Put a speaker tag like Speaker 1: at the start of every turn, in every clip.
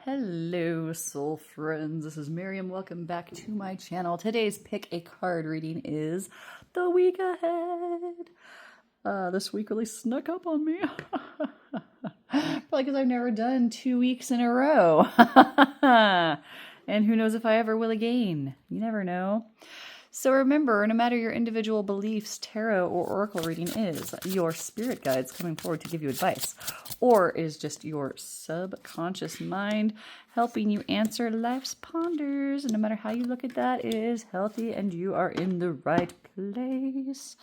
Speaker 1: Hello, soul friends. This is Miriam. Welcome back to my channel. Today's pick a card reading is the week ahead. This week really snuck up on me. Probably because I've never done 2 weeks in a row. And who knows if I ever will again. You never know. So remember, no matter your individual beliefs, tarot or oracle reading is your spirit guides coming forward to give you advice, or is just your subconscious mind helping you answer life's ponders. And no matter how you look at that, it is healthy and you are in the right place.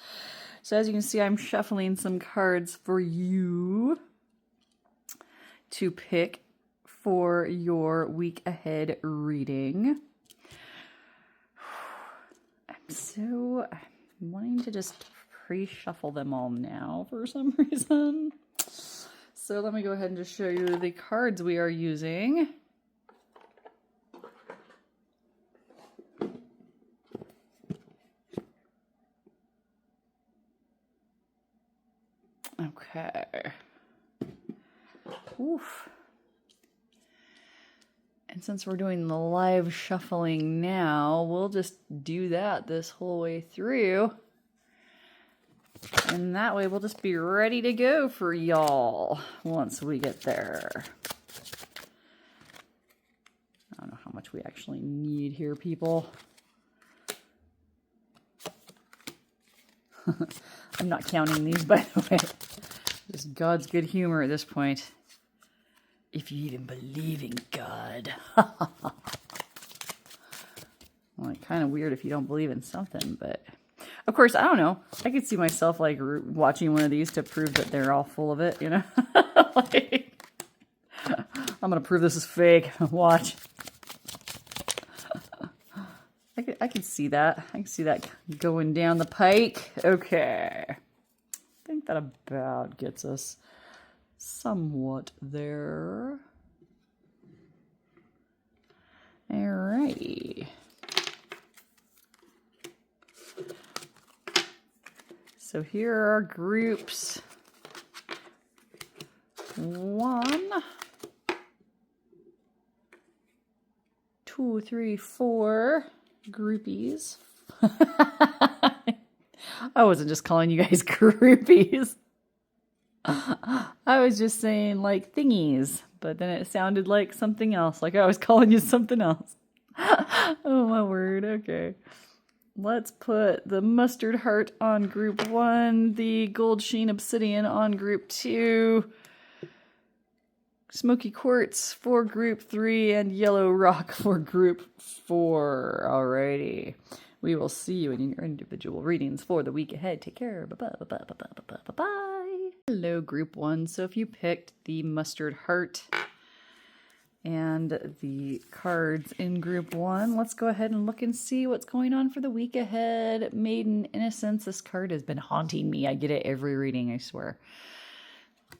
Speaker 1: So as you can see, I'm shuffling some cards for you to pick for your week ahead reading. So I'm wanting to just pre-shuffle them all now for some reason. So let me go ahead and just show you the cards we are using. Okay. Oof. And since we're doing the live shuffling now, we'll just do that this whole way through. And that way we'll just be ready to go for y'all once we get there. I don't know how much we actually need here, people. I'm not counting these, by the way. Just God's good humor at this point. If you even believe in God. Well, kind of weird if you don't believe in something, but of course, I don't know. I could see myself like watching one of these to prove that they're all full of it, you know? Like, I'm going to prove this is fake. Watch. I can see that. I can see that going down the pike. Okay. I think that about gets us somewhat there. Alrighty. So here are our groups. 1, 2, 3, 4 groupies. I wasn't just calling you guys groupies. I was just saying like thingies, but then it sounded like something else, like I was calling you something else. Oh my word, okay. Let's put the mustard heart on group 1, the gold sheen obsidian on group 2, smoky quartz for group 3, and yellow rock for group 4. Alrighty. We will see you in your individual readings for the week ahead. Take care. Bye-bye. Hello, group 1. So if you picked the mustard heart and the cards in group 1, let's go ahead and look and see what's going on for the week ahead. Maiden Innocence. This card has been haunting me. I get it every reading, I swear.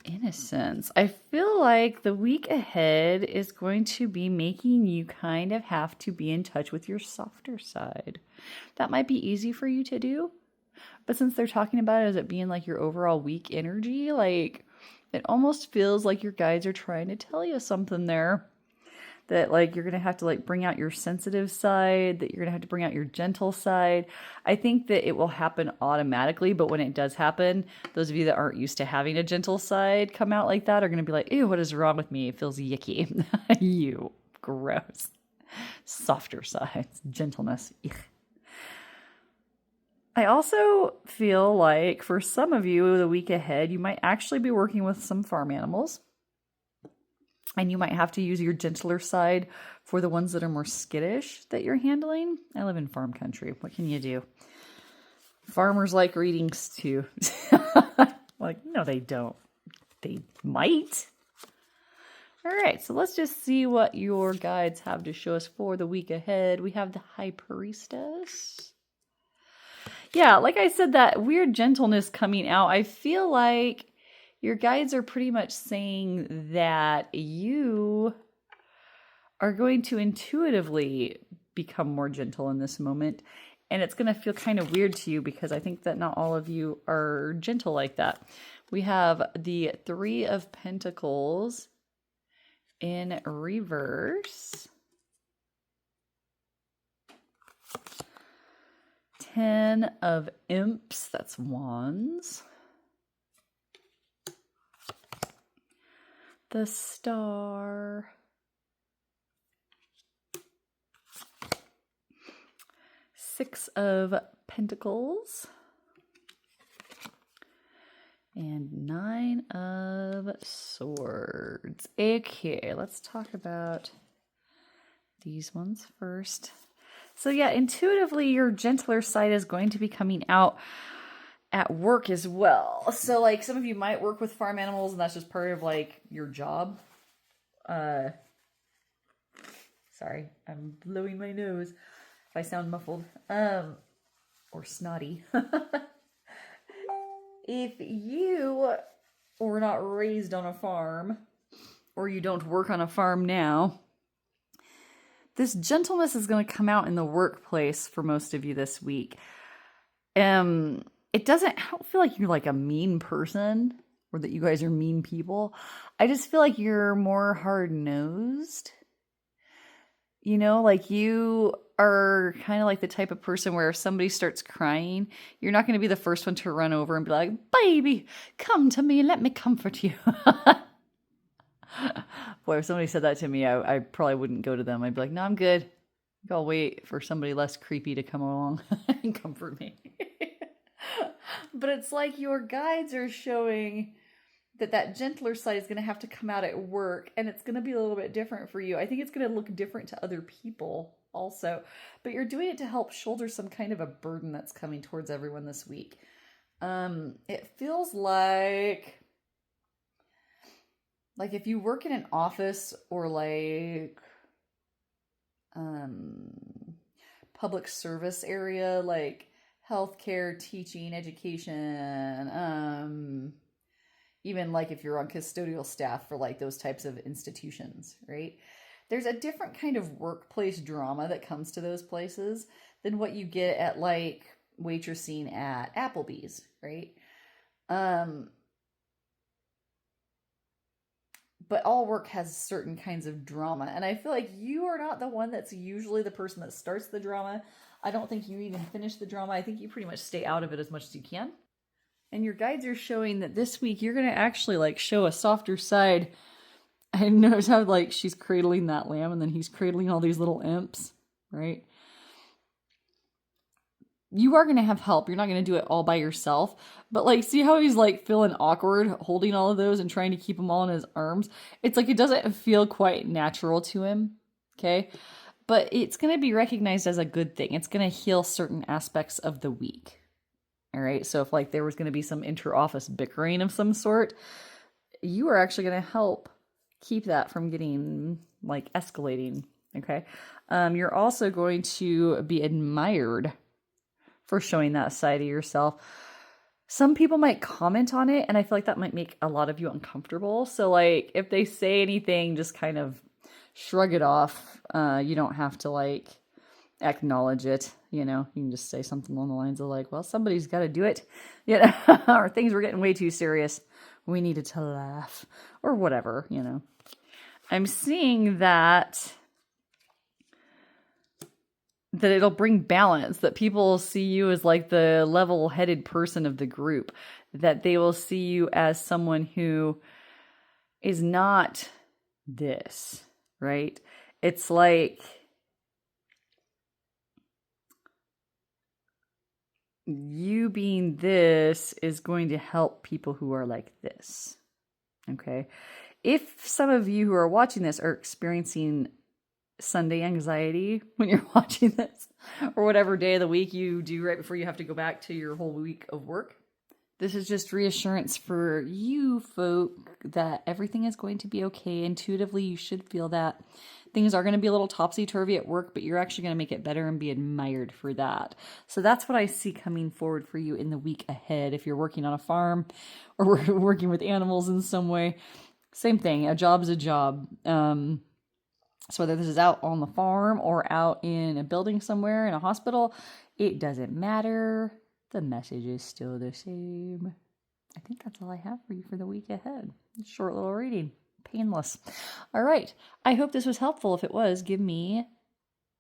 Speaker 1: Innocence. I feel like the week ahead is going to be making you kind of have to be in touch with your softer side. That might be easy for you to do, but since they're talking about it as it being like your overall week energy, like it almost feels like your guides are trying to tell you something there. That like you're going to have to like bring out your sensitive side, that you're going to have to bring out your gentle side. I think that it will happen automatically, but when it does happen, those of you that aren't used to having a gentle side come out like that are going to be like, ew, what is wrong with me? It feels yicky. You, gross. Softer sides, gentleness. Eek. I also feel like for some of you the week ahead, you might actually be working with some farm animals. And you might have to use your gentler side for the ones that are more skittish that you're handling. I live in farm country. What can you do? Farmers like readings too. Like, no, they don't. They might. All right, so let's just see what your guides have to show us for the week ahead. We have the High Priestess. Yeah, like I said, that weird gentleness coming out. I feel like your guides are pretty much saying that you are going to intuitively become more gentle in this moment. And it's going to feel kind of weird to you because I think that not all of you are gentle like that. We have the 3 of Pentacles in reverse. 10 of imps, that's wands. The star. 6 of pentacles. And 9 of swords. Okay, let's talk about these ones first. So yeah, intuitively, your gentler side is going to be coming out at work as well. So like some of you might work with farm animals and that's just part of like your job. Sorry, I'm blowing my nose if I sound muffled. Or snotty. If you were not raised on a farm, or you don't work on a farm now, this gentleness is going to come out in the workplace for most of you this week. It doesn't, I don't feel like you're like a mean person, or that you guys are mean people. I just feel like you're more hard-nosed. You know, like you are kind of like the type of person where if somebody starts crying, you're not going to be the first one to run over and be like, baby, come to me, let me comfort you. Boy, if somebody said that to me, I probably wouldn't go to them. I'd be like, no, I'm good. I'll wait for somebody less creepy to come along and comfort me. But it's like your guides are showing that gentler side is going to have to come out at work, and it's going to be a little bit different for you. I think it's going to look different to other people also, but you're doing it to help shoulder some kind of a burden that's coming towards everyone this week. It feels like if you work in an office or like public service area, like healthcare, teaching, education, even like if you're on custodial staff for like those types of institutions, right? There's a different kind of workplace drama that comes to those places than what you get at like waitressing at Applebee's, right? But all work has certain kinds of drama. And I feel like you are not the one that's usually the person that starts the drama. I don't think you even finish the drama. I think you pretty much stay out of it as much as you can. And your guides are showing that this week you're going to actually like show a softer side. I notice how like she's cradling that lamb and then he's cradling all these little imps, right? You are going to have help. You're not going to do it all by yourself. But like, see how he's like feeling awkward holding all of those and trying to keep them all in his arms? It's like it doesn't feel quite natural to him, okay? But it's going to be recognized as a good thing. It's going to heal certain aspects of the week. All right, so if like there was going to be some inter-office bickering of some sort, you are actually going to help keep that from getting like escalating, okay? You're also going to be admired for showing that side of yourself. Some people might comment on it, and I feel like that might make a lot of you uncomfortable. So like if they say anything, just kind of shrug it off. You don't have to like acknowledge it, you know. You can just say something along the lines of like, well, somebody's got to do it, you know, or things were getting way too serious, we needed to laugh, or whatever, you know. I'm seeing that it'll bring balance, that people see you as like the level-headed person of the group, that they will see you as someone who is not this, right? It's like you being this is going to help people who are like this, okay? If some of you who are watching this are experiencing Sunday anxiety when you're watching this, or whatever day of the week you do right before you have to go back to your whole week of work, this is just reassurance for you folk that everything is going to be okay. Intuitively, you should feel that. Things are going to be a little topsy-turvy at work, but you're actually going to make it better and be admired for that. So that's what I see coming forward for you in the week ahead. If you're working on a farm or working with animals in some way, same thing. A job is a job. So whether this is out on the farm or out in a building somewhere, in a hospital, it doesn't matter. The message is still the same. I think that's all I have for you for the week ahead. Short little reading. painless. All right. I hope this was helpful. If it was, give me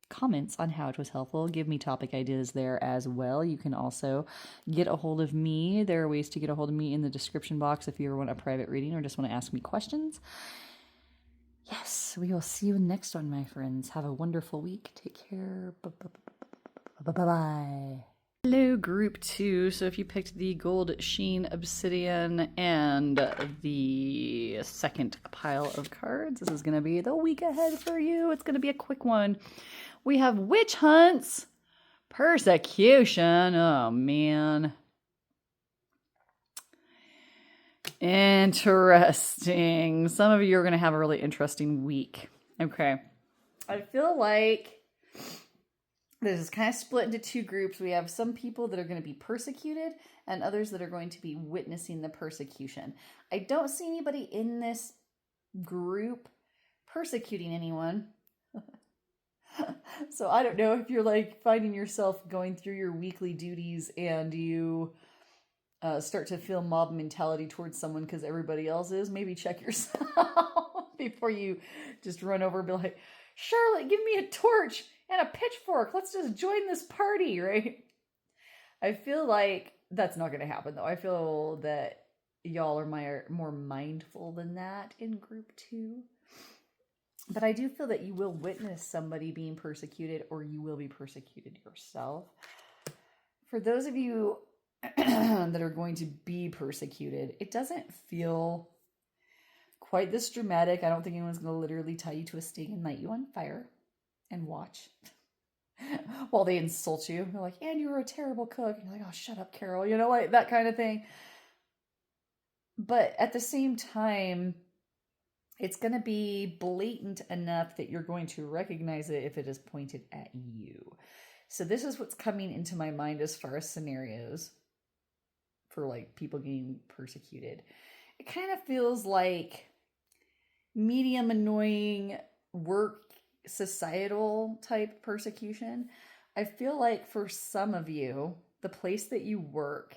Speaker 1: comments on how it was helpful. Give me topic ideas there as well. You can also get a hold of me. There are ways to get a hold of me in the description box if you ever want a private reading or just want to ask me questions. Yes, we will see you next one, my friends. Have a wonderful week. Take care. Bye-bye. Hello, group 2. So if you picked the gold sheen obsidian and the second pile of cards, this is going to be the week ahead for you. It's going to be a quick one. We have witch hunts, persecution. Oh, man. Interesting. Some of you are going to have a really interesting week. Okay. I feel like this is kind of split into two groups. We have some people that are going to be persecuted and others that are going to be witnessing the persecution. I don't see anybody in this group persecuting anyone. So I don't know if you're like finding yourself going through your weekly duties and you start to feel mob mentality towards someone because everybody else is. Maybe check yourself before you just run over and be like, Charlotte, give me a torch and a pitchfork. Let's just join this party, right? I feel like that's not going to happen, though. I feel that y'all are more mindful than that in group 2. But I do feel that you will witness somebody being persecuted or you will be persecuted yourself. For those of you that are going to be persecuted, it doesn't feel quite this dramatic. I don't think anyone's going to literally tie you to a stake and light you on fire and watch while they insult you. They're like, and you're a terrible cook. And you're like, oh, shut up, Carol. You know, like that kind of thing. But at the same time, it's going to be blatant enough that you're going to recognize it if it is pointed at you. So this is what's coming into my mind as far as scenarios for like people getting persecuted. It kind of feels like medium annoying work societal type persecution. I feel like for some of you, the place that you work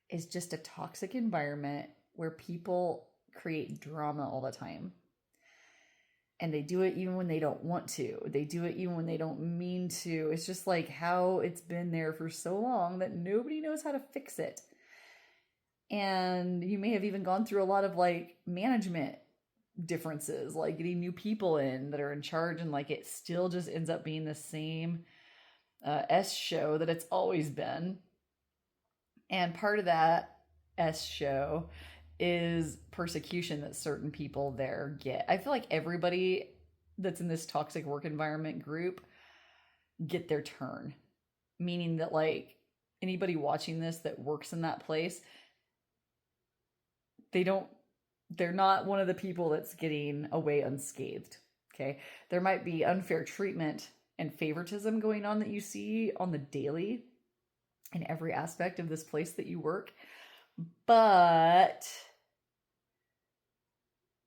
Speaker 1: is just a toxic environment where people create drama all the time. And they do it even when they don't want to. They do it even when they don't mean to. It's just like how it's been there for so long that nobody knows how to fix it. And you may have even gone through a lot of like management differences, like getting new people in that are in charge, and like it still just ends up being the same S show that it's always been. And part of that S show is persecution that certain people there get. I feel like everybody that's in this toxic work environment group get their turn. Meaning that like anybody watching this that works in that place, they're not one of the people that's getting away unscathed. Okay. There might be unfair treatment and favoritism going on that you see on the daily in every aspect of this place that you work. But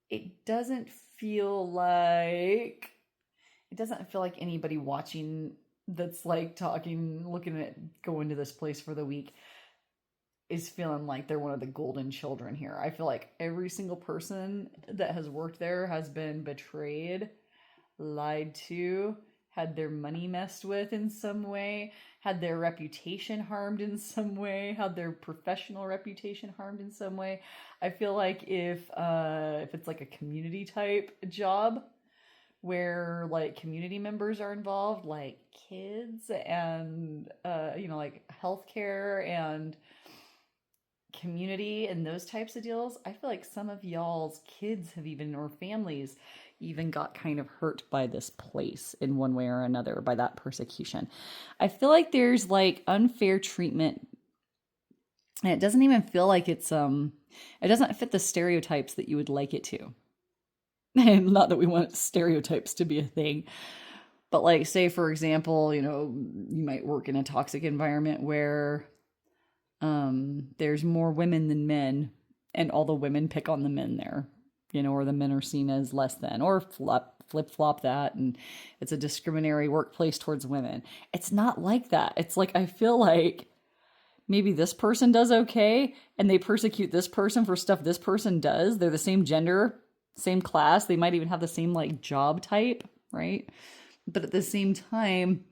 Speaker 1: it doesn't feel like anybody watching that's like talking, looking at going to this place for the week is feeling like they're one of the golden children here. I feel like every single person that has worked there has been betrayed, lied to, had their money messed with in some way, had their reputation harmed in some way, had their professional reputation harmed in some way. I feel like if it's like a community type job where like community members are involved, like kids and like healthcare and community and those types of deals, I feel like some of y'all's kids have even, or families even, got kind of hurt by this place in one way or another, by that persecution. I feel like there's like unfair treatment, and it doesn't even feel like it doesn't fit the stereotypes that you would like it to. And not that we want stereotypes to be a thing, but like, say for example, you might work in a toxic environment where there's more women than men, and all the women pick on the men there, or the men are seen as less than, or flip-flop that, and it's a discriminatory workplace towards women. It's not like that. It's like, I feel like maybe this person does okay, and they persecute this person for stuff this person does. They're the same gender, same class. They might even have the same like job type, right? But at the same time,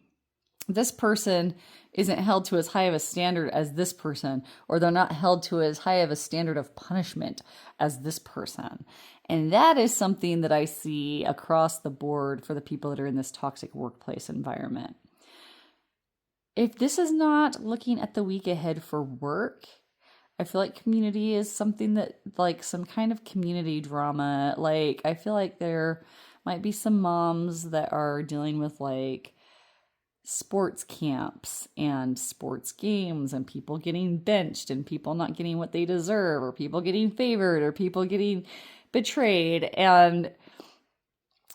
Speaker 1: this person isn't held to as high of a standard as this person, or they're not held to as high of a standard of punishment as this person. And that is something that I see across the board for the people that are in this toxic workplace environment. If this is not looking at the week ahead for work, I feel like community is something that, like, some kind of community drama. Like, I feel like there might be some moms that are dealing with, like, sports camps and sports games and people getting benched and people not getting what they deserve, or people getting favored, or people getting betrayed. And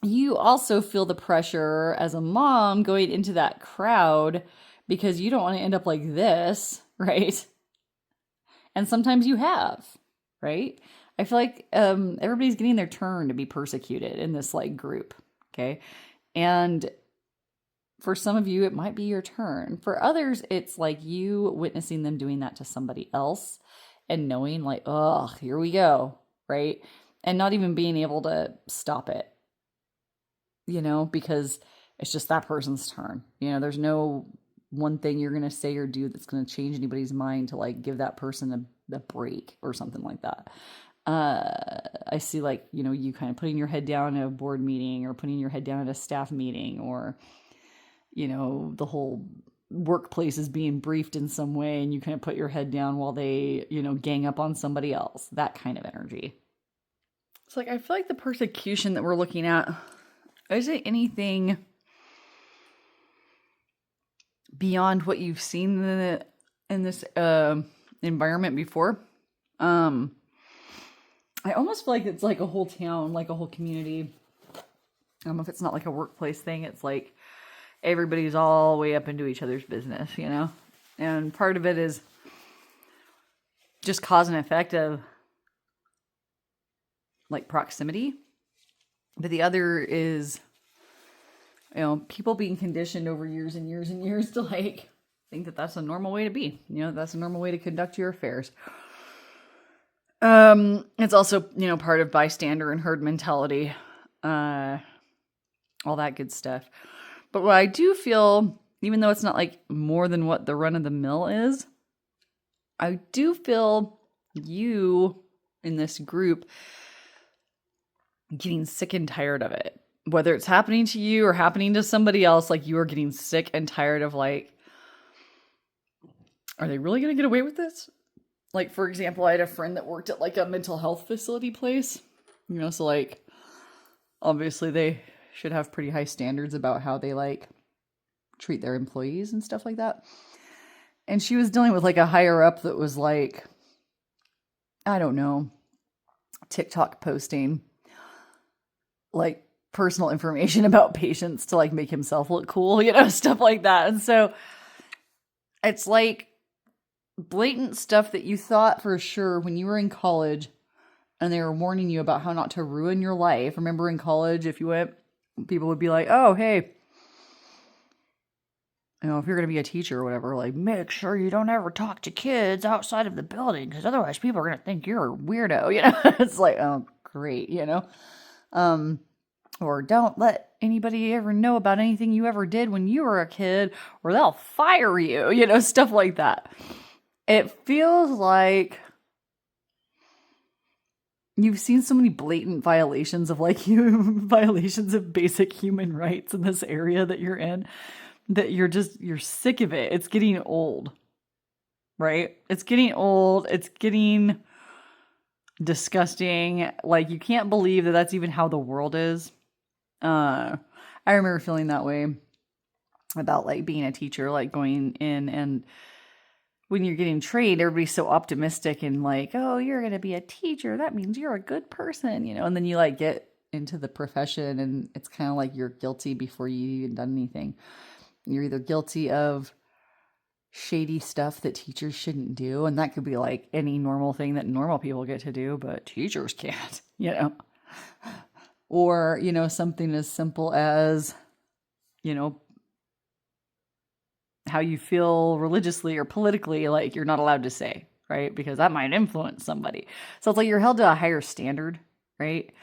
Speaker 1: you also feel the pressure as a mom going into that crowd because you don't want to end up like this, right? And sometimes you have, right? I feel like everybody's getting their turn to be persecuted in this like group, okay? And for some of you, it might be your turn. For others, it's like you witnessing them doing that to somebody else and knowing like, oh, here we go, right? And not even being able to stop it, because it's just that person's turn. There's no one thing you're going to say or do that's going to change anybody's mind to like give that person a break or something like that. I see like, you kind of putting your head down at a board meeting or putting your head down at a staff meeting, or, the whole workplace is being briefed in some way and you kind of put your head down while they, gang up on somebody else, that kind of energy. It's like, I feel like the persecution that we're looking at, is it anything beyond what you've seen in this environment before? I almost feel like it's like a whole town, like a whole community. I don't know if it's not like a workplace thing. It's like everybody's all way up into each other's business, And part of it is just cause and effect of like proximity. But the other is, people being conditioned over years and years and years to like think that that's a normal way to be. That's a normal way to conduct your affairs. It's also, part of bystander and herd mentality, all that good stuff. But what I do feel, even though it's not like more than what the run of the mill is, I do feel you in this group getting sick and tired of it. Whether it's happening to you or happening to somebody else, like you are getting sick and tired of like, are they really going to get away with this? Like, for example, I had a friend that worked at like a mental health facility place, so like, obviously they should have pretty high standards about how they like treat their employees and stuff like that. And she was dealing with like a higher up that was like, I don't know, TikTok posting like personal information about patients to like make himself look cool, stuff like that. And so it's like blatant stuff that you thought for sure when you were in college and they were warning you about how not to ruin your life. Remember in college, if you went, people would be like, oh, hey, if you're going to be a teacher or whatever, like, make sure you don't ever talk to kids outside of the building because otherwise people are going to think you're a weirdo, It's like, oh, great, or don't let anybody ever know about anything you ever did when you were a kid or they'll fire you, stuff like that. It feels like you've seen so many blatant violations of like violations of basic human rights in this area that you're in that you're sick of it. It's getting old, right? It's getting old. It's getting disgusting. Like you can't believe that that's even how the world is. I remember feeling that way about like being a teacher, like going in and when you're getting trained, everybody's so optimistic and like, oh, you're going to be a teacher. That means you're a good person, and then you like get into the profession and it's kind of like you're guilty before you even done anything. You're either guilty of shady stuff that teachers shouldn't do. And that could be like any normal thing that normal people get to do, but teachers can't, or, something as simple as, how you feel religiously or politically, like you're not allowed to say, right? Because that might influence somebody. So it's like you're held to a higher standard, right?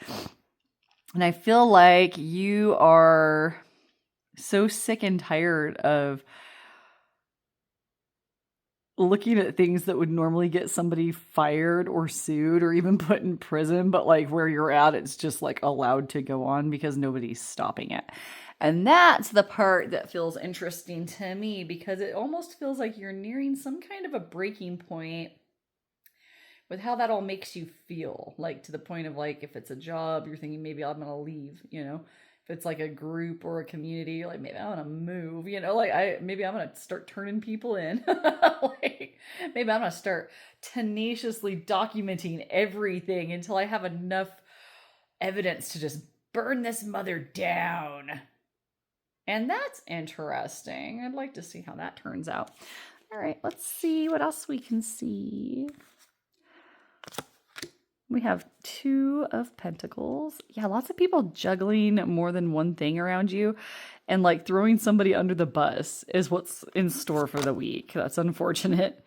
Speaker 1: And I feel like you are so sick and tired of looking at things that would normally get somebody fired or sued or even put in prison, but like where you're at, it's just like allowed to go on because nobody's stopping it. And that's the part that feels interesting to me, because it almost feels like you're nearing some kind of a breaking point with how that all makes you feel. Like to the point of like, if it's a job, you're thinking maybe I'm going to leave, you know? If it's like a group or a community, like maybe I'm gonna move, you know, like maybe I'm gonna start turning people in. Like maybe I'm gonna start tenaciously documenting everything until I have enough evidence to just burn this mother down. And that's interesting. I'd like to see how that turns out. All right, let's see what else we can see. We have 2 of Pentacles. Yeah, lots of people juggling more than one thing around you, and like throwing somebody under the bus is what's in store for the week. That's unfortunate.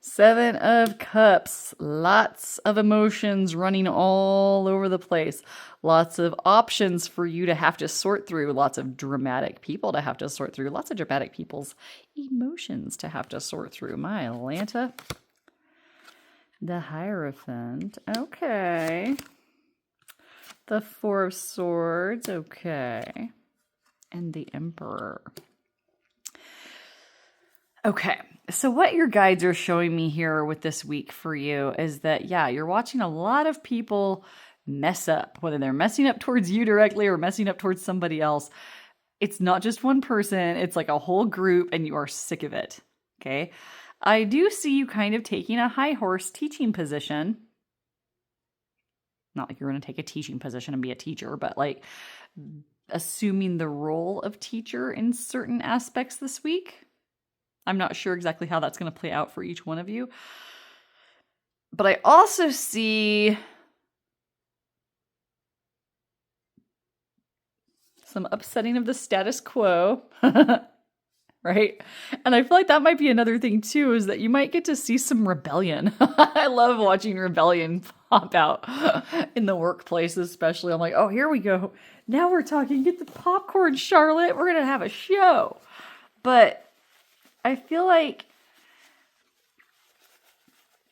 Speaker 1: 7 of Cups. Lots of emotions running all over the place. Lots of options for you to have to sort through. Lots of dramatic people to have to sort through. Lots of dramatic people's emotions to have to sort through. My Atlanta. The Hierophant. Okay. The 4 of Swords. Okay. And the Emperor. Okay. So what your guides are showing me here with this week for you is that, yeah, you're watching a lot of people mess up, whether they're messing up towards you directly or messing up towards somebody else. It's not just one person. It's like a whole group, and you are sick of it. Okay. I do see you kind of taking a high horse teaching position. Not like you're going to take a teaching position and be a teacher, but like assuming the role of teacher in certain aspects this week. I'm not sure exactly how that's going to play out for each one of you. But I also see some upsetting of the status quo. Right? And I feel like that might be another thing too, is that you might get to see some rebellion. I love watching rebellion pop out in the workplace, especially. I'm like, oh, here we go. Now we're talking. Get the popcorn, Charlotte. We're going to have a show. But I feel like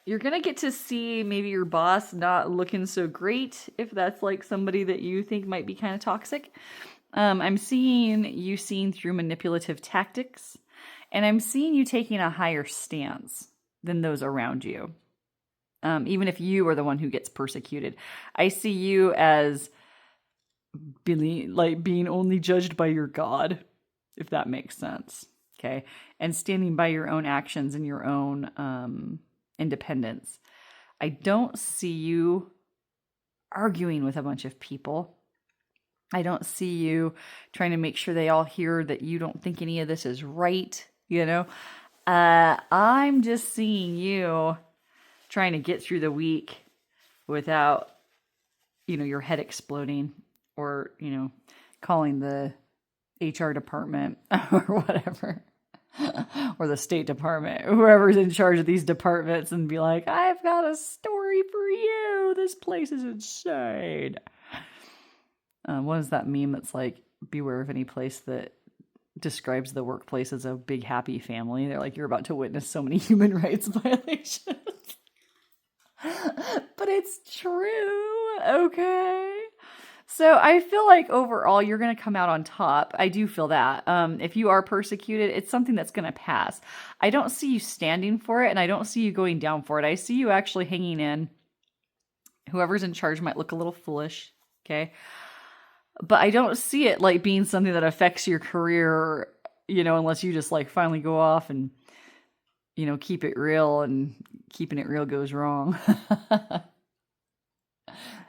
Speaker 1: you're going to get to see maybe your boss not looking so great, if that's like somebody that you think might be kind of toxic. I'm seeing you seeing through manipulative tactics, and I'm seeing you taking a higher stance than those around you. Even if you are the one who gets persecuted, I see you as being only judged by your God, if that makes sense. Okay. And standing by your own actions and your own, independence. I don't see you arguing with a bunch of people. I don't see you trying to make sure they all hear that you don't think any of this is right, you know? I'm just seeing you trying to get through the week without, you know, your head exploding or, you know, calling the HR department or whatever, or the State Department, whoever's in charge of these departments, and be like, I've got a story for you. This place is insane. What is that meme that's like, beware of any place that describes the workplace as a big happy family? They're like, you're about to witness so many human rights violations. But it's true, okay? So I feel like overall you're going to come out on top. I do feel that. If you are persecuted, it's something that's going to pass. I don't see you standing for it, and I don't see you going down for it. I see you actually hanging in. Whoever's in charge might look a little foolish, okay? But I don't see it like being something that affects your career, you know, unless you just like finally go off and, you know, keep it real, and keeping it real goes wrong.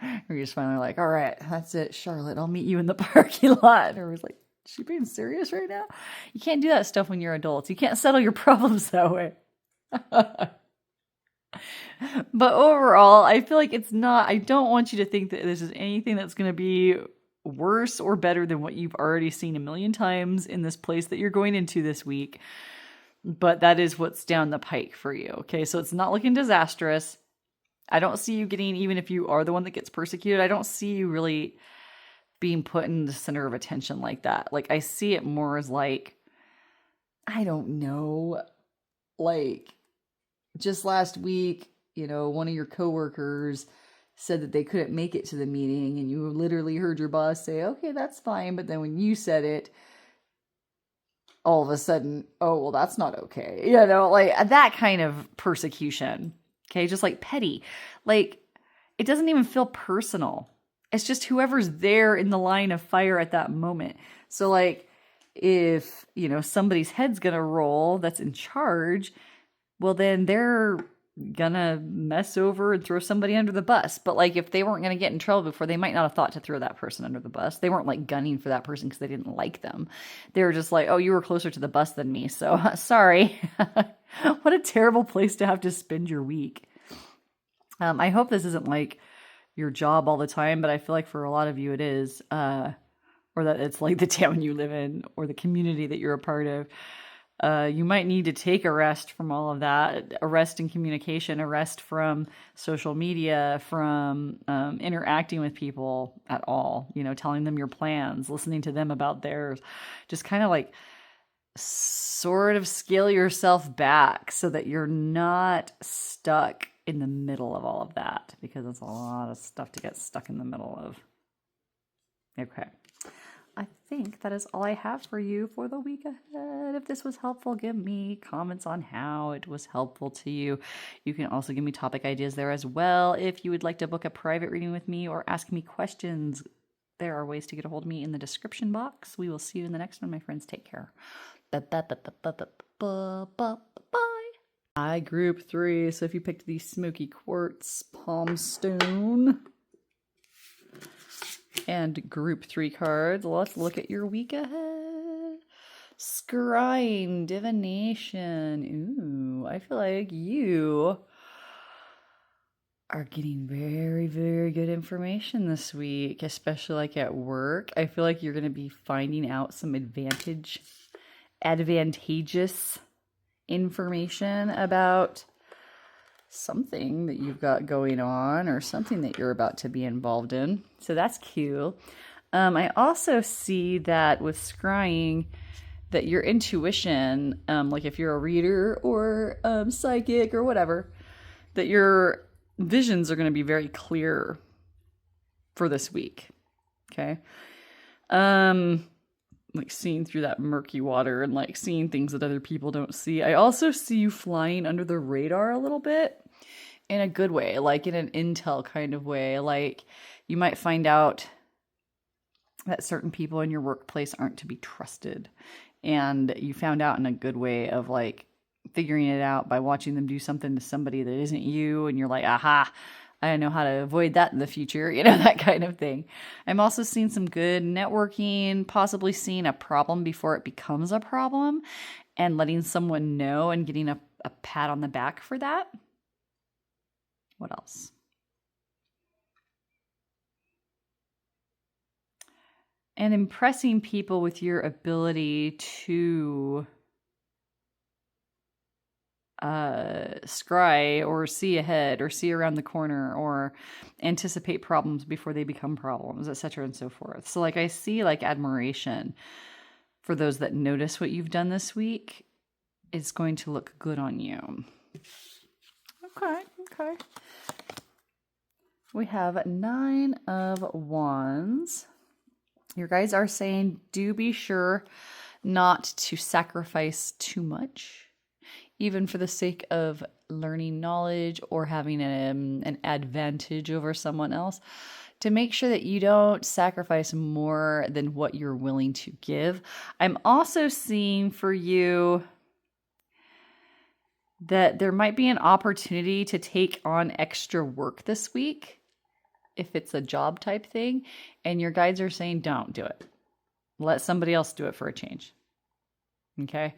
Speaker 1: Or you're just finally like, all right, that's it, Charlotte, I'll meet you in the parking lot. And everyone's like, is she being serious right now? You can't do that stuff when you're adults. You can't settle your problems that way. But overall, I feel like it's not, I don't want you to think that this is anything that's going to be worse or better than what you've already seen a million times in this place that you're going into this week. But that is what's down the pike for you. Okay, so it's not looking disastrous. I don't see you getting, even if you are the one that gets persecuted, I don't see you really being put in the center of attention like that. Like, I see it more as like, I don't know, like just last week, one of your coworkers said that they couldn't make it to the meeting, and you literally heard your boss say, okay, that's fine. But then when you said it, all of a sudden, oh, well, that's not okay. Like that kind of persecution. Okay. Just like petty. Like, it doesn't even feel personal. It's just whoever's there in the line of fire at that moment. So like, if, somebody's head's going to roll that's in charge, well, then they're gonna mess over and throw somebody under the bus. But like, if they weren't gonna get in trouble before, they might not have thought to throw that person under the bus. They weren't like gunning for that person because they didn't like them. They were just like, oh, you were closer to the bus than me, so sorry. What a terrible place to have to spend your week. I hope this isn't like your job all the time, but I feel like for a lot of you it is, or that it's like the town you live in or the community that you're a part of. You might need to take a rest from all of that, a rest in communication, a rest from social media, from interacting with people at all, telling them your plans, listening to them about theirs, just kind of like sort of scale yourself back so that you're not stuck in the middle of all of that, because it's a lot of stuff to get stuck in the middle of. Okay. I think that is all I have for you for the week ahead. If this was helpful, give me comments on how it was helpful to you. You can also give me topic ideas there as well. If you would like to book a private reading with me or ask me questions, there are ways to get a hold of me in the description box. We will see you in the next one, my friends. Take care. Bye. Hi, group 3. So if you picked the Smoky Quartz Palm Stone and group 3 cards, let's look at your week ahead. Scrying, divination. Ooh, I feel like you are getting very, very good information this week, especially like at work. I feel like you're going to be finding out some advantageous information about something that you've got going on or something that you're about to be involved in. So that's cute. I also see that with scrying, that your intuition, like if you're a reader or psychic or whatever, that your visions are going to be very clear for this week. Okay. Like seeing through that murky water and like seeing things that other people don't see. I also see you flying under the radar a little bit in a good way, like in an intel kind of way. Like you might find out that certain people in your workplace aren't to be trusted. And you found out in a good way of like figuring it out by watching them do something to somebody that isn't you. And you're like, aha, I know how to avoid that in the future, that kind of thing. I'm also seeing some good networking, possibly seeing a problem before it becomes a problem and letting someone know and getting a pat on the back for that. What else? And impressing people with your ability to scry or see ahead or see around the corner or anticipate problems before they become problems, etc. and so forth. So like I see like admiration for those that notice what you've done this week. It's going to look good on you. Okay. We have 9 of Wands. Your guys are saying, do be sure not to sacrifice too much, even for the sake of learning knowledge or having an advantage over someone else, to make sure that you don't sacrifice more than what you're willing to give. I'm also seeing for you that there might be an opportunity to take on extra work this week, if it's a job type thing, and your guides are saying, don't do it. Let somebody else do it for a change. Okay?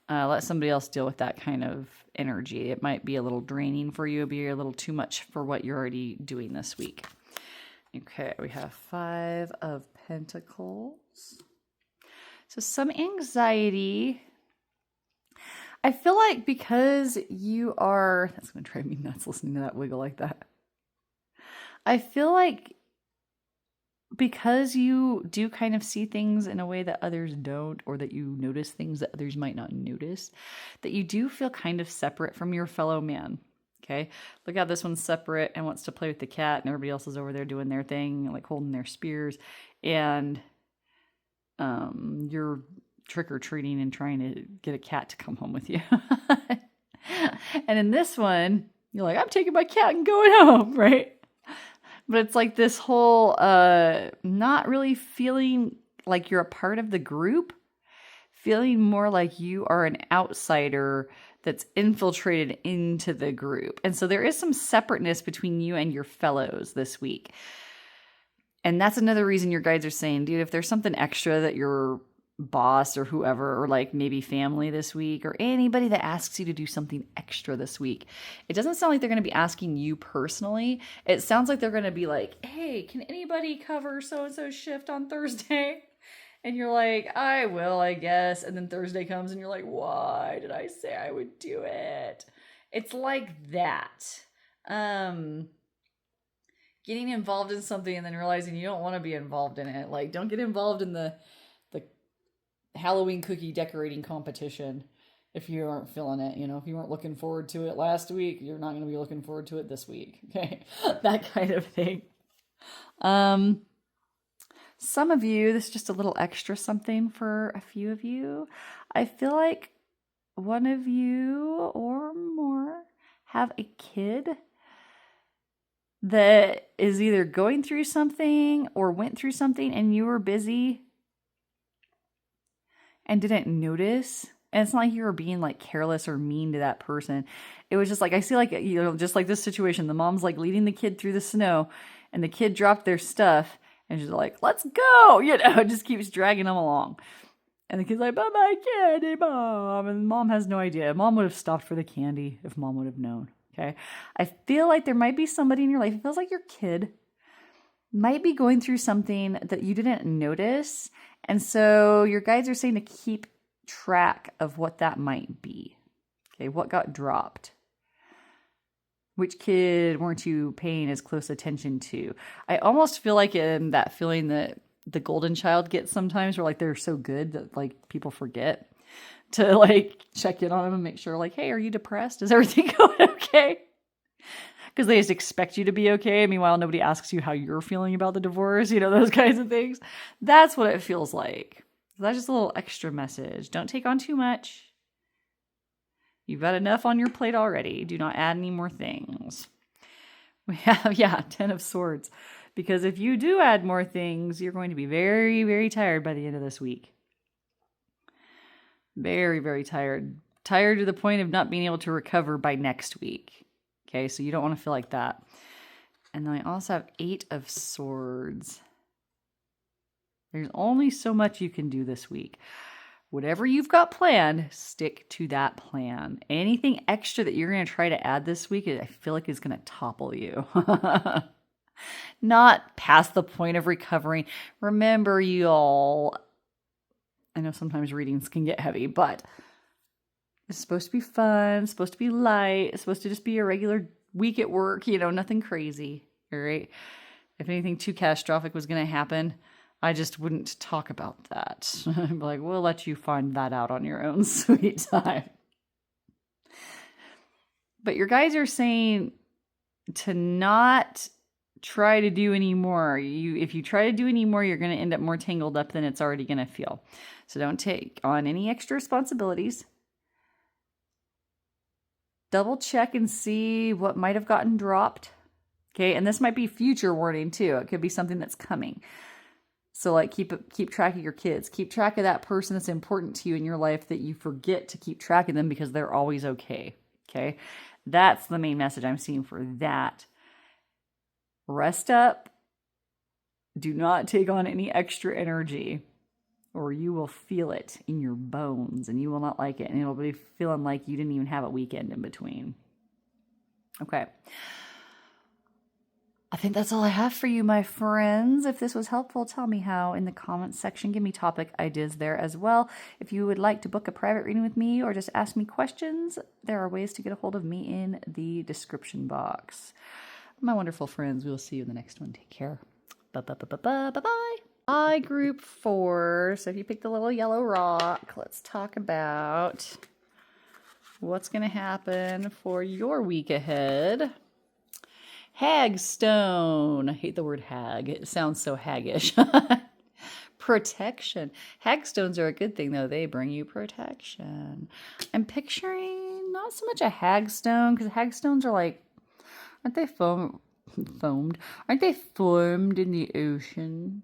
Speaker 1: Let somebody else deal with that kind of energy. It might be a little draining for you, be a little too much for what you're already doing this week. Okay, we have 5 of Pentacles. So some anxiety. I feel like because you are, that's going to drive me nuts listening to that wiggle like that. I feel like because you do kind of see things in a way that others don't, or that you notice things that others might not notice, that you do feel kind of separate from your fellow man. Okay. Look how this one's separate and wants to play with the cat, and everybody else is over there doing their thing, like holding their spears. And you're trick or treating and trying to get a cat to come home with you. And in this one, you're like, I'm taking my cat and going home, right? But it's like this whole not really feeling like you're a part of the group, feeling more like you are an outsider that's infiltrated into the group. And so there is some separateness between you and your fellows this week. And that's another reason your guides are saying, dude, if there's something extra that your boss or whoever, or like maybe family this week, or anybody that asks you to do something extra this week, it doesn't sound like they're going to be asking you personally. It sounds like they're going to be like, hey, can anybody cover so-and-so's shift on Thursday? And you're like, I will, I guess. And then Thursday comes and you're like, why did I say I would do it? It's like that. Getting involved in something and then realizing you don't want to be involved in it. Like, don't get involved in the Halloween cookie decorating competition if you aren't feeling it. You know, if you weren't looking forward to it last week, you're not going to be looking forward to it this week. Okay. That kind of thing. Some of you, this is just a little extra something for a few of you. I feel like one of you or more have a kid that is either going through something or went through something and you were busy and didn't notice. And it's not like you were being like careless or mean to that person. It was just like, I see like, you know, just like this situation, the mom's like leading the kid through the snow and the kid dropped their stuff and she's like, let's go, you know, it just keeps dragging them along. And the kid's like, bye-bye candy, mom. And mom has no idea. Mom would have stopped for the candy if mom would have known. Okay. I feel like there might be somebody in your life, it feels like your kid might be going through something that you didn't notice. And so your guides are saying to keep track of what that might be. Okay, what got dropped? Which kid weren't you paying as close attention to? I almost feel like in that feeling that the golden child gets sometimes, where like they're so good that like people forget to like check in on them and make sure like, hey, are you depressed? Is everything going okay? Because they just expect you to be okay. Meanwhile, nobody asks you how you're feeling about the divorce, you know, those kinds of things. That's what it feels like. That's just a little extra message. Don't take on too much. You've got enough on your plate already. Do not add any more things. We have, 10 of Swords. Because if you do add more things, you're going to be very, very tired by the end of this week. Very, very tired. Tired to the point of not being able to recover by next week. Okay, so you don't want to feel like that. And then I also have 8 of Swords. There's only so much you can do this week. Whatever you've got planned, stick to that plan. Anything extra that you're going to try to add this week, I feel like is going to topple you. Not past the point of recovering. Remember, y'all, I know sometimes readings can get heavy, but it's supposed to be fun, it's supposed to be light, it's supposed to just be a regular week at work, you know, nothing crazy, all right? If anything too catastrophic was going to happen, I just wouldn't talk about that. I'm like, we'll let you find that out on your own sweet time. But your guys are saying to not try to do any more. If you try to do any more, you're going to end up more tangled up than it's already going to feel. So don't take on any extra responsibilities. Double check and see what might have gotten dropped. Okay, and this might be future warning too. It could be something that's coming. So like keep track of your kids. Keep track of that person that's important to you in your life that you forget to keep track of them because they're always okay. Okay, that's the main message I'm seeing for that. Rest up. Do not take on any extra energy or you will feel it in your bones and you will not like it. And it'll be feeling like you didn't even have a weekend in between. Okay. I think that's all I have for you, my friends. If this was helpful, tell me how in the comments section. Give me topic ideas there as well. If you would like to book a private reading with me or just ask me questions, there are ways to get a hold of me in the description box. My wonderful friends, we will see you in the next one. Take care. Bye-bye. I group 4. So if you pick the little yellow rock, let's talk about what's going to happen for your week ahead. Hagstone. I hate the word hag. It sounds so haggish. Protection. Hagstones are a good thing, though. They bring you protection. I'm picturing not so much a hagstone, because hagstones are like, aren't they foamed? Aren't they formed in the ocean?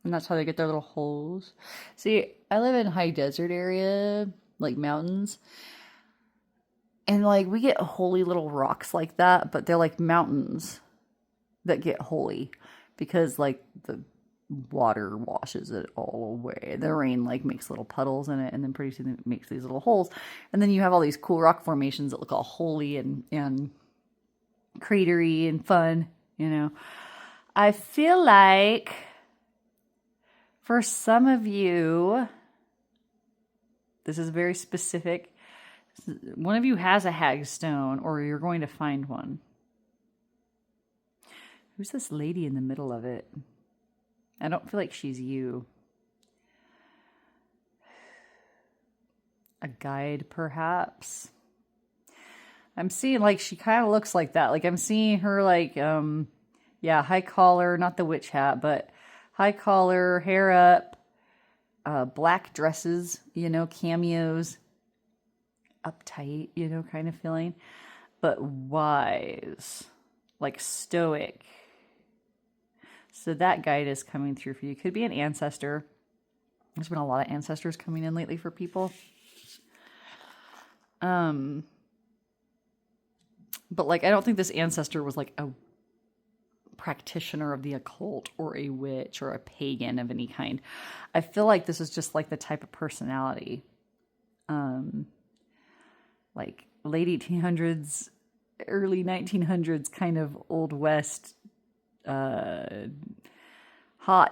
Speaker 1: And that's how they get their little holes. See, I live in a high desert area, like mountains. And like we get holy little rocks like that, but they're like mountains that get holy because like the water washes it all away. The rain like makes little puddles in it, and then pretty soon it makes these little holes. And then you have all these cool rock formations that look all holy and cratery and fun, you know. I feel like for some of you, this is very specific. One of you has a hagstone, or you're going to find one. Who's this lady in the middle of it? I don't feel like she's you. A guide, perhaps. I'm seeing like she kind of looks like that. Like I'm seeing her like, high collar, not the witch hat, but high collar, hair up, black dresses, you know, cameos, uptight, you know, kind of feeling, but wise, like stoic. So that guide is coming through for you. Could be an ancestor. There's been a lot of ancestors coming in lately for people. But like, I don't think this ancestor was like a practitioner of the occult or a witch or a pagan of any kind. I feel like this is just like the type of personality, like late 1800s, early 1900s kind of Old West, hot,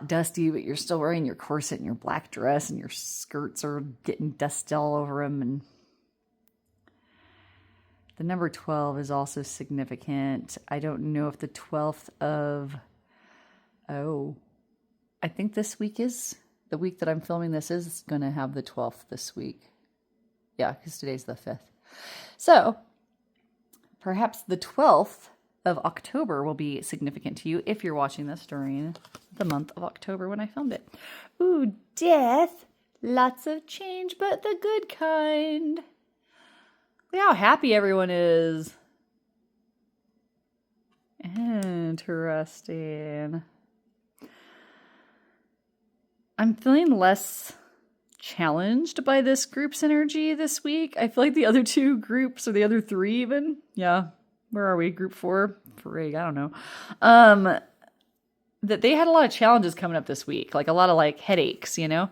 Speaker 1: dusty, but you're still wearing your corset and your black dress and your skirts are getting dust all over them. And the number 12 is also significant. I don't know if the 12th of, I think this week is, the week that I'm filming this is going to have the 12th this week. Yeah, because today's the 5th. So, perhaps the 12th of October will be significant to you if you're watching this during the month of October when I filmed it. Ooh, death. Lots of change, but the good kind. Look how happy everyone is. Interesting. I'm feeling less challenged by this group's energy this week. I feel like the other 2 groups, or the other 3 even. Yeah. Where are we? Group 4? Frig, I don't know. That they had a lot of challenges coming up this week. Like a lot of like headaches, you know,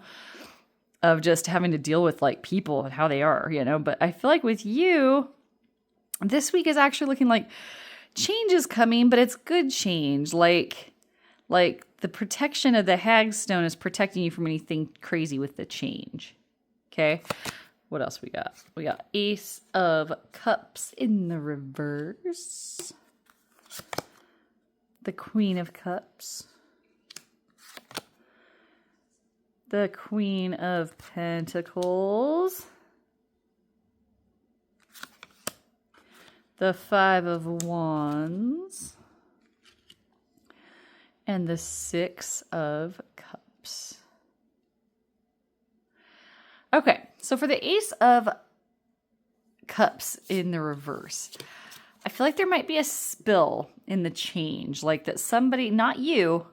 Speaker 1: of just having to deal with like people and how they are, you know. But I feel like with you, this week is actually looking like change is coming, but it's good change. Like the protection of the hagstone is protecting you from anything crazy with the change. Okay. What else we got? We got Ace of Cups in the reverse. The Queen of Cups. The Queen of Pentacles. The Five of Wands. And the Six of Cups. Okay, so for the Ace of Cups in the reverse, I feel like there might be a spill in the change, like that somebody, not you,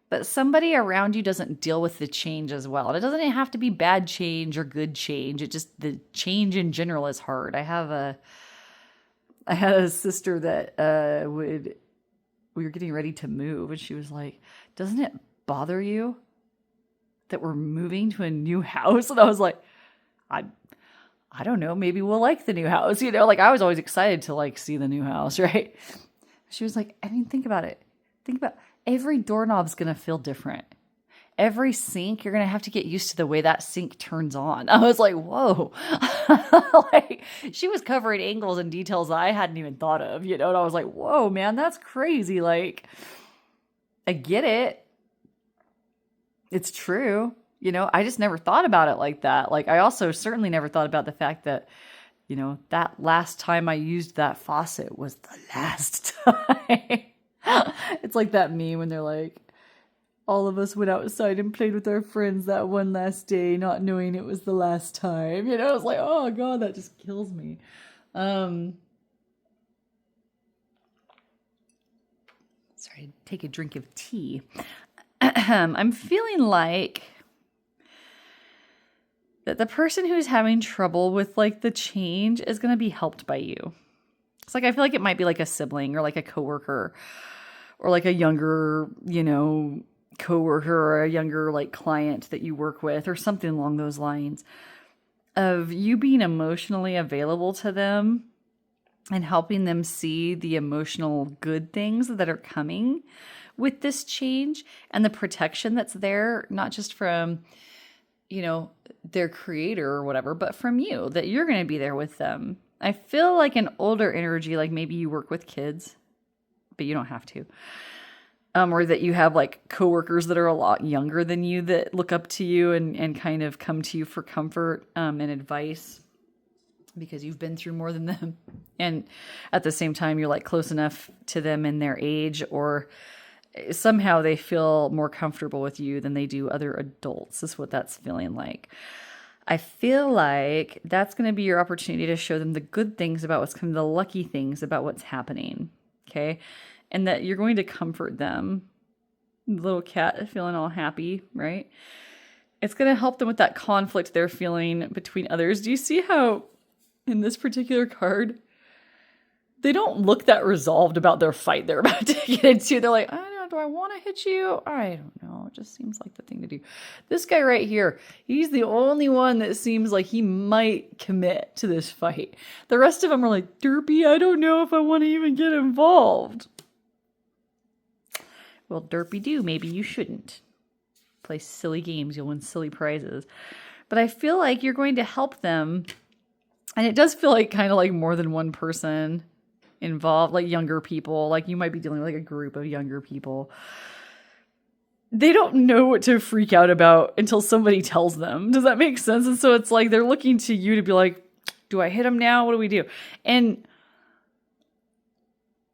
Speaker 1: but somebody around you doesn't deal with the change as well. And it doesn't have to be bad change or good change. It just, the change in general is hard. I had a sister that we were getting ready to move, and she was like, doesn't it bother you that we're moving to a new house? And I was like, I don't know, maybe we'll like the new house, you know, like I was always excited to like see the new house, right? She was like, I mean, think about it. Think about every doorknob's going to feel different. every sink, you're going to have to get used to the way that sink turns on. I was like, whoa. Like, she was covering angles and details I hadn't even thought of, and I was like, whoa, man, that's crazy. Like, I get it. It's true. I just never thought about it like that. Like, I also certainly never thought about the fact that, that last time I used that faucet was the last time. It's like that meme when they're like, all of us went outside and played with our friends that one last day, not knowing it was the last time. I was like, oh God, that just kills me. Sorry, take a drink of tea. I'm feeling like that the person who's having trouble with like the change is going to be helped by you. It's like, I feel like it might be like a sibling or like a coworker or like a younger, coworker or a younger like client that you work with or something along those lines of you being emotionally available to them and helping them see the emotional good things that are coming with this change and the protection that's there, not just from, their creator or whatever, but from you, that you're going to be there with them. I feel like an older energy, like maybe you work with kids, but you don't have to. Or that you have like coworkers that are a lot younger than you that look up to you and kind of come to you for comfort and advice because you've been through more than them. And at the same time, you're like close enough to them in their age, or somehow they feel more comfortable with you than they do other adults, is what that's feeling like. I feel like that's going to be your opportunity to show them the good things about what's coming, the lucky things about what's happening. Okay. And that you're going to comfort them. The little cat feeling all happy, right? It's going to help them with that conflict they're feeling between others. Do you see how in this particular card, they don't look that resolved about their fight they're about to get into? They're like, I don't know, do I want to hit you? I don't know. It just seems like the thing to do. This guy right here, he's the only one that seems like he might commit to this fight. The rest of them are like, derpy, I don't know if I want to even get involved. Well, derpy-doo, maybe you shouldn't. Play silly games, you'll win silly prizes. But I feel like you're going to help them. And it does feel like kind of like more than one person involved, like younger people. Like you might be dealing with like a group of younger people. They don't know what to freak out about until somebody tells them. Does that make sense? And so it's like they're looking to you to be like, do I hit him now? What do we do? And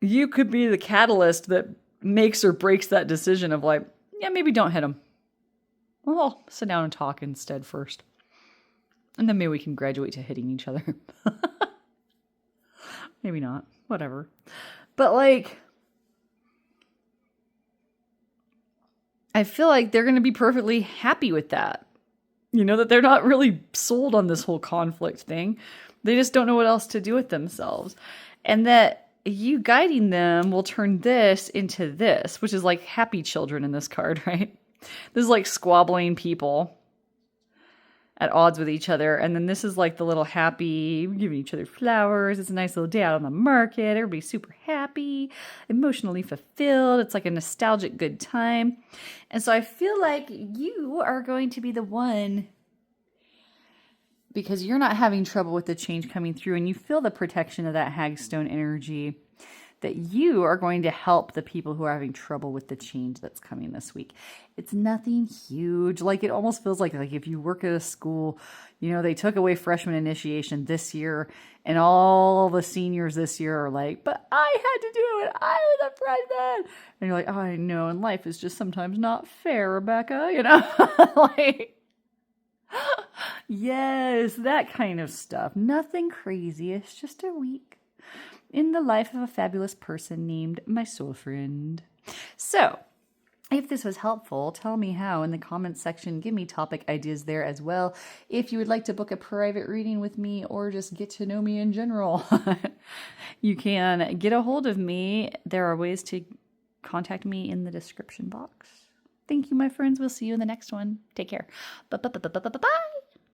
Speaker 1: you could be the catalyst that makes or breaks that decision of like, yeah, maybe don't hit him. Well, I'll sit down and talk instead first. And then maybe we can graduate to hitting each other. Maybe not. Whatever. But like, I feel like they're going to be perfectly happy with that. That they're not really sold on this whole conflict thing. They just don't know what else to do with themselves. And that you guiding them will turn this into this, which is like happy children in this card, right? This is like squabbling people at odds with each other. And then this is like the little happy, giving each other flowers. It's a nice little day out on the market. Everybody's super happy, emotionally fulfilled. It's like a nostalgic good time. And so I feel like you are going to be the one, because you're not having trouble with the change coming through and you feel the protection of that hagstone energy, that you are going to help the people who are having trouble with the change that's coming this week. It's nothing huge. Like it almost feels like if you work at a school, they took away freshman initiation this year and all the seniors this year are like, but I had to do it. I was a freshman. And you're like, oh, I know. And life is just sometimes not fair, Rebecca, like, yes, that kind of stuff. Nothing crazy. It's just a week in the life of a fabulous person named my soul friend. So, if this was helpful, tell me how in the comments section. Give me topic ideas there as well. If you would like to book a private reading with me or just get to know me in general, you can get a hold of me. There are ways to contact me in the description box. Thank you, my friends. We'll see you in the next one. Take care. Bye.